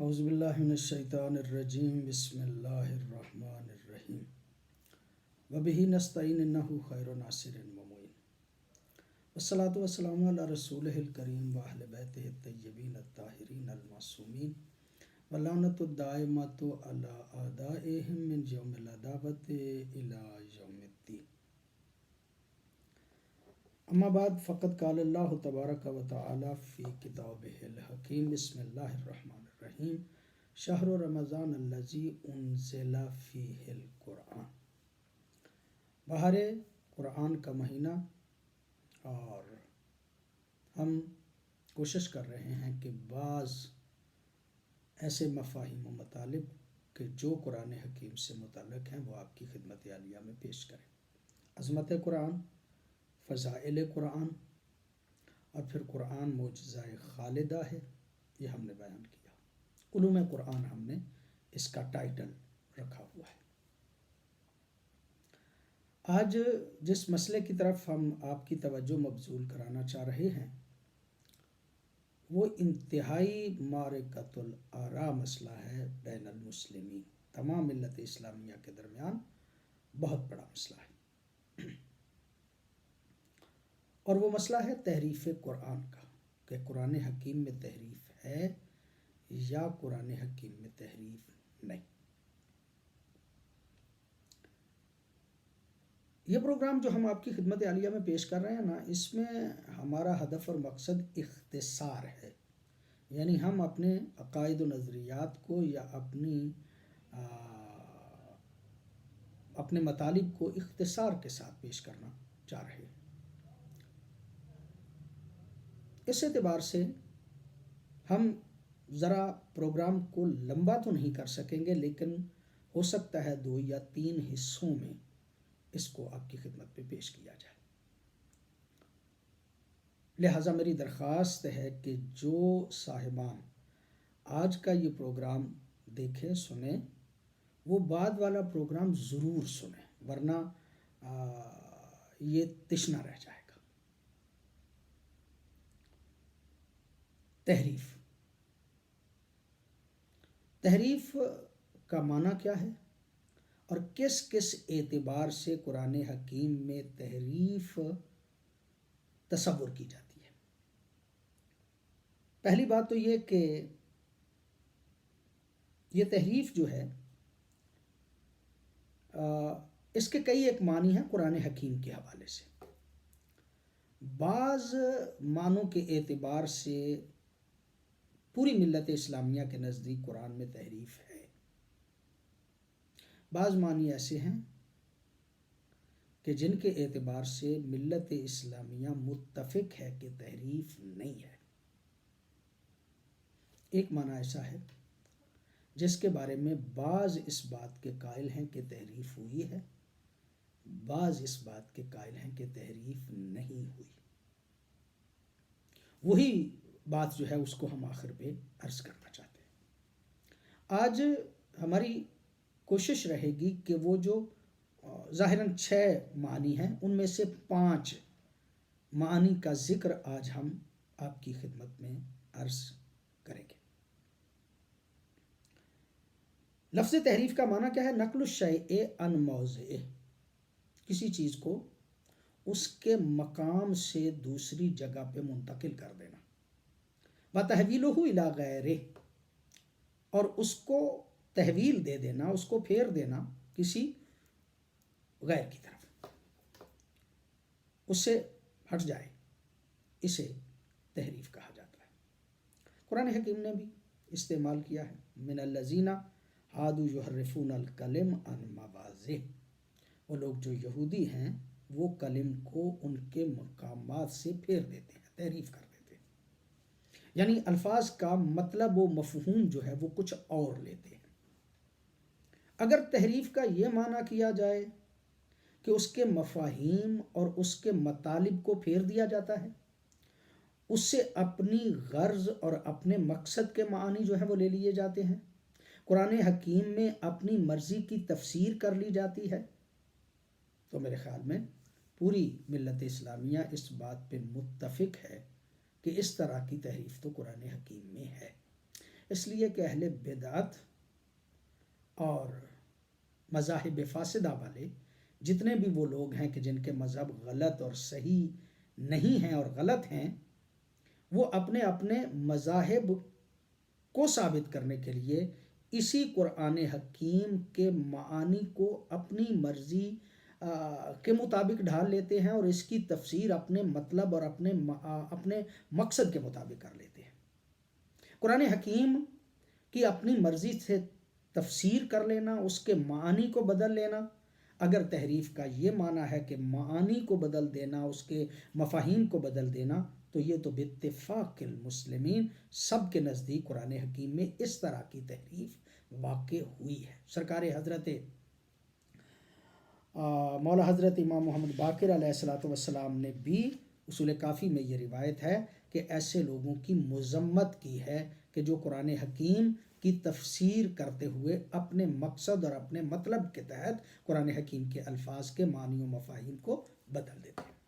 اعوذ باللہ من الشیطان الرجیم بسم اللہ الرحمن الرحیم وبہ نستعین انہ خیر ناصر ومعین والصلاۃ والسلام علی رسولہ الکریم واہل بیتہ الطیبین الطاہرین المعصومین واللعنۃ الدائمۃ علی اعدائہم من یوم العداوۃ الی یوم الدین. اما بعد فقد قال اللہ تبارک و تعالی فی کتابہ الحکیم بسم اللہ الرحمن الرحیم شہر رمضان الذی انزل فیہ القرآن. بہار قرآن کا مہینہ، اور ہم کوشش کر رہے ہیں کہ بعض ایسے مفاہیم و مطالب کہ جو قرآن حکیم سے متعلق ہیں وہ آپ کی خدمت عالیہ میں پیش کریں. عظمت قرآن، فضائل قرآن، اور پھر قرآن معجزہ خالدہ ہے، یہ ہم نے بیان کیا. علوم قرآن ہم نے اس کا ٹائٹل رکھا ہوا ہے. آج جس مسئلے کی طرف ہم آپ کی توجہ مبذول کرانا چاہ رہے ہیں وہ انتہائی معرکۃ الآراء مسئلہ ہے بین المسلمین. تمام ملت اسلامیہ کے درمیان بہت بڑا مسئلہ ہے، اور وہ مسئلہ ہے تحریف قرآن کا، کہ قرآن حکیم میں تحریف ہے یا قرآن حکیم میں تحریف نہیں. یہ پروگرام جو ہم آپ کی خدمت عالیہ میں پیش کر رہے ہیں نا، اس میں ہمارا ہدف اور مقصد اختصار ہے. یعنی ہم اپنے عقائد و نظریات کو یا اپنے مطالب کو اختصار کے ساتھ پیش کرنا چاہ رہے ہیں. اس اعتبار سے ہم ذرا پروگرام کو لمبا تو نہیں کر سکیں گے، لیکن ہو سکتا ہے 2 یا 3 حصوں میں اس کو آپ کی خدمت پہ پیش کیا جائے. لہٰذا میری درخواست ہے کہ جو صاحبان آج کا یہ پروگرام دیکھیں سنیں، وہ بعد والا پروگرام ضرور سنیں، ورنہ یہ تشنہ رہ جائے گا. تحریف کا معنی کیا ہے اور کس کس اعتبار سے قرآن حکیم میں تحریف تصور کی جاتی ہے. پہلی بات تو یہ کہ یہ تحریف جو ہے اس کے کئی ایک معنی ہیں قرآن حکیم کے حوالے سے. بعض معنوں کے اعتبار سے پوری ملت اسلامیہ کے نزدیک قرآن میں تحریف ہے. بعض معنی ایسے ہیں کہ جن کے اعتبار سے ملت اسلامیہ متفق ہے کہ تحریف نہیں ہے. ایک معنی ایسا ہے جس کے بارے میں بعض اس بات کے قائل ہیں کہ تحریف ہوئی ہے، بعض اس بات کے قائل ہیں کہ تحریف نہیں ہوئی. وہی بات جو ہے اس کو ہم آخر پہ عرض کرنا چاہتے ہیں. آج ہماری کوشش رہے گی کہ وہ جو ظاہراً 6 معنی ہیں ان میں سے 5 معنی کا ذکر آج ہم آپ کی خدمت میں عرض کریں گے. لفظ تحریف کا معنی کیا ہے؟ نقل الشیء عن موضعہ، کسی چیز کو اس کے مقام سے دوسری جگہ پہ منتقل کر دینا. وتحویلہ الی غیرہ، اور اس کو تحویل دے دینا، اس کو پھیر دینا کسی غیر کی طرف، اس سے ہٹ جائے، اسے تحریف کہا جاتا ہے. قرآن حکیم نے بھی استعمال کیا ہے. من الذین ہادوا یحرفون الکلم عن مواضعہ، وہ لوگ جو یہودی ہیں وہ کلم کو ان کے مقامات سے پھیر دیتے ہیں، تحریف کر دیتے ہیں. یعنی الفاظ کا مطلب و مفہوم جو ہے وہ کچھ اور لیتے ہیں. اگر تحریف کا یہ معنی کیا جائے کہ اس کے مفاہیم اور اس کے مطالب کو پھیر دیا جاتا ہے، اس سے اپنی غرض اور اپنے مقصد کے معنی جو ہیں وہ لے لیے جاتے ہیں، قرآن حکیم میں اپنی مرضی کی تفسیر کر لی جاتی ہے، تو میرے خیال میں پوری ملت اسلامیہ اس بات پہ متفق ہے کہ اس طرح کی تحریف تو قرآن حکیم میں ہے. اس لیے کہ اہل بدعت اور مذاہب فاسدہ والے جتنے بھی وہ لوگ ہیں کہ جن کے مذہب غلط اور صحیح نہیں ہیں اور غلط ہیں، وہ اپنے اپنے مذاہب کو ثابت کرنے کے لیے اسی قرآن حکیم کے معانی کو اپنی مرضی کے مطابق ڈھال لیتے ہیں، اور اس کی تفسیر اپنے مطلب اور اپنے مقصد کے مطابق کر لیتے ہیں۔ قرآن حکیم کی اپنی مرضی سے تفسیر کر لینا، اس کے معانی کو بدل لینا، اگر تحریف کا یہ معنی ہے کہ معانی کو بدل دینا، اس کے مفاہیم کو بدل دینا، تو یہ تو باتفاق المسلمین سب کے نزدیک قرآن حکیم میں اس طرح کی تحریف واقع ہوئی ہے۔ سرکار حضرت مولا حضرت امام محمد باقر علیہ السلام نے بھی اصول کافی میں یہ روایت ہے کہ ایسے لوگوں کی مذمت کی ہے کہ جو قرآن حکیم کی تفسیر کرتے ہوئے اپنے مقصد اور اپنے مطلب کے تحت قرآن حکیم کے الفاظ کے معنی و مفاہیم کو بدل دیتے ہیں۔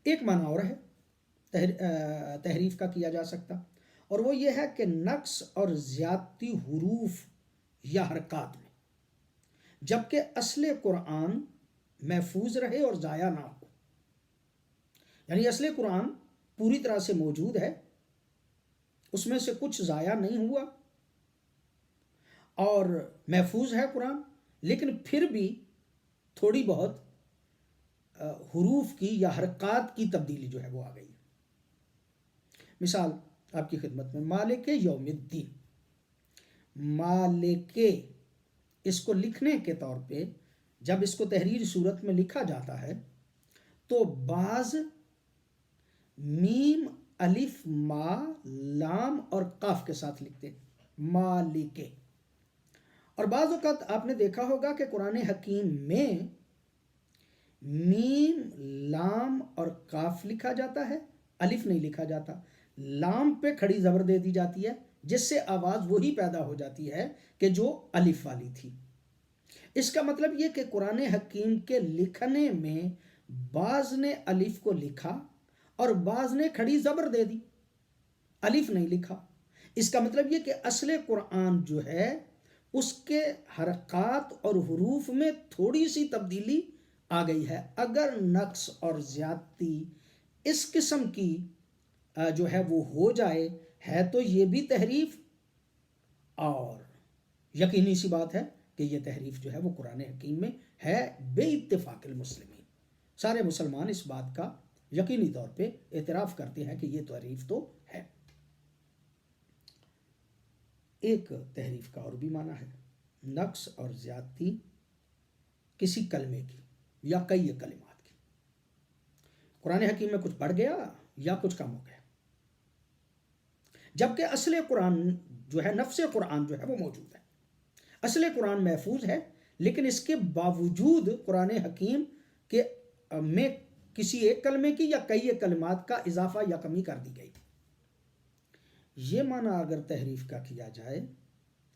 ایک معنی اور ہے تحریف کا کیا جا سکتا، اور وہ یہ ہے کہ نقص اور زیادتی حروف یا حرکات میں، جبکہ اصل قرآن محفوظ رہے اور ضائع نہ ہو۔ یعنی اصل قرآن پوری طرح سے موجود ہے، اس میں سے کچھ ضائع نہیں ہوا اور محفوظ ہے قرآن، لیکن پھر بھی تھوڑی بہت حروف کی یا حرکات کی تبدیلی جو ہے وہ آ گئی۔ مثال آپ کی خدمت میں، مالک یوم الدین، مالک، اس کو لکھنے کے طور پہ جب اس کو تحریر صورت میں لکھا جاتا ہے تو بعض میم، الف، ما، لام اور قاف کے ساتھ لکھتے ہیں مالک، اور بعض اوقات آپ نے دیکھا ہوگا کہ قرآن حکیم میں میم، لام اور قاف لکھا جاتا ہے، الف نہیں لکھا جاتا، لام پہ کھڑی زبر دے دی جاتی ہے جس سے آواز وہی پیدا ہو جاتی ہے کہ جو الف والی تھی۔ اس کا مطلب یہ کہ قرآن حکیم کے لکھنے میں بعض نے الف کو لکھا اور بعض نے کھڑی زبر دے دی، الف نہیں لکھا۔ اس کا مطلب یہ کہ اصل قرآن جو ہے اس کے حرکات اور حروف میں تھوڑی سی تبدیلی آ گئی ہے۔ اگر نقص اور زیادتی اس قسم کی جو ہے وہ ہو جائے ہے تو یہ بھی تحریف، اور یقینی سی بات ہے کہ یہ تحریف جو ہے وہ قرآن حکیم میں ہے بے اتفاق المسلمین۔ سارے مسلمان اس بات کا یقینی طور پہ اعتراف کرتے ہیں کہ یہ تحریف تو ہے۔ ایک تحریف کا اور بھی معنی ہے نقص اور زیادتی کسی کلمے کی یا کئی کلمات کی۔ قرآن حکیم میں کچھ بڑھ گیا یا کچھ کم ہو گیا، جبکہ اصل قرآن جو ہے، نفس قرآن جو ہے وہ موجود ہے، اصل قرآن محفوظ ہے، لیکن اس کے باوجود قرآن حکیم کے میں کسی ایک کلمے کی یا کئی کلمات کا اضافہ یا کمی کر دی گئی۔ یہ معنی اگر تحریف کا کیا جائے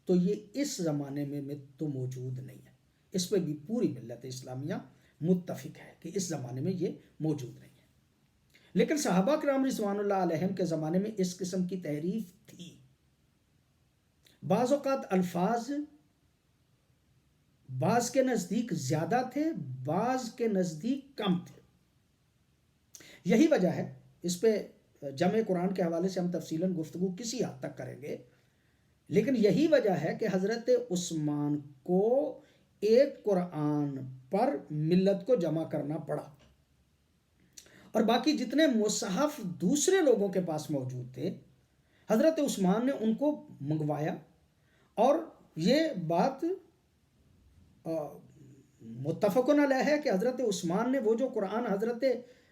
تو یہ اس زمانے میں تو موجود نہیں ہے، اس پہ بھی پوری ملت اسلامیہ متفق ہے کہ اس زمانے میں یہ موجود نہیں ہے، لیکن صحابہ کرام رضوان اللہ علیہم کے زمانے میں اس قسم کی تحریف تھی۔ بعض اوقات الفاظ بعض کے نزدیک زیادہ تھے، بعض کے نزدیک کم تھے۔ یہی وجہ ہے، اس پہ جمع قرآن کے حوالے سے ہم تفصیلاً گفتگو کسی حد تک کریں گے، لیکن یہی وجہ ہے کہ حضرت عثمان کو ایک قرآن پر ملت کو جمع کرنا پڑا، اور باقی جتنے مصحف دوسرے لوگوں کے پاس موجود تھے حضرت عثمان نے ان کو منگوایا، اور یہ بات متفقن علیہ ہے کہ حضرت عثمان نے وہ جو قرآن حضرت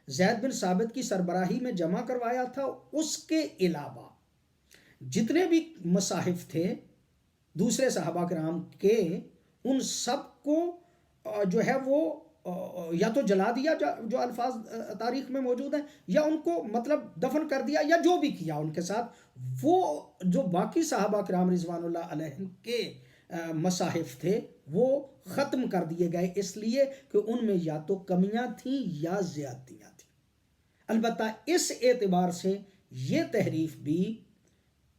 زید بن ثابت کی سربراہی میں جمع کروایا تھا، اس کے علاوہ جتنے بھی مصاحف تھے دوسرے صحابہ کرام کے، ان سب کو جو ہے وہ یا تو جلا دیا جو الفاظ تاریخ میں موجود ہیں، یا ان کو مطلب دفن کر دیا، یا جو بھی کیا ان کے ساتھ، وہ جو باقی صحابہ کرام رضوان اللہ علیہم کے مصاحف تھے وہ ختم کر دیے گئے، اس لیے کہ ان میں یا تو کمیاں تھیں یا زیادتیاں تھیں۔ البتہ اس اعتبار سے یہ تحریف بھی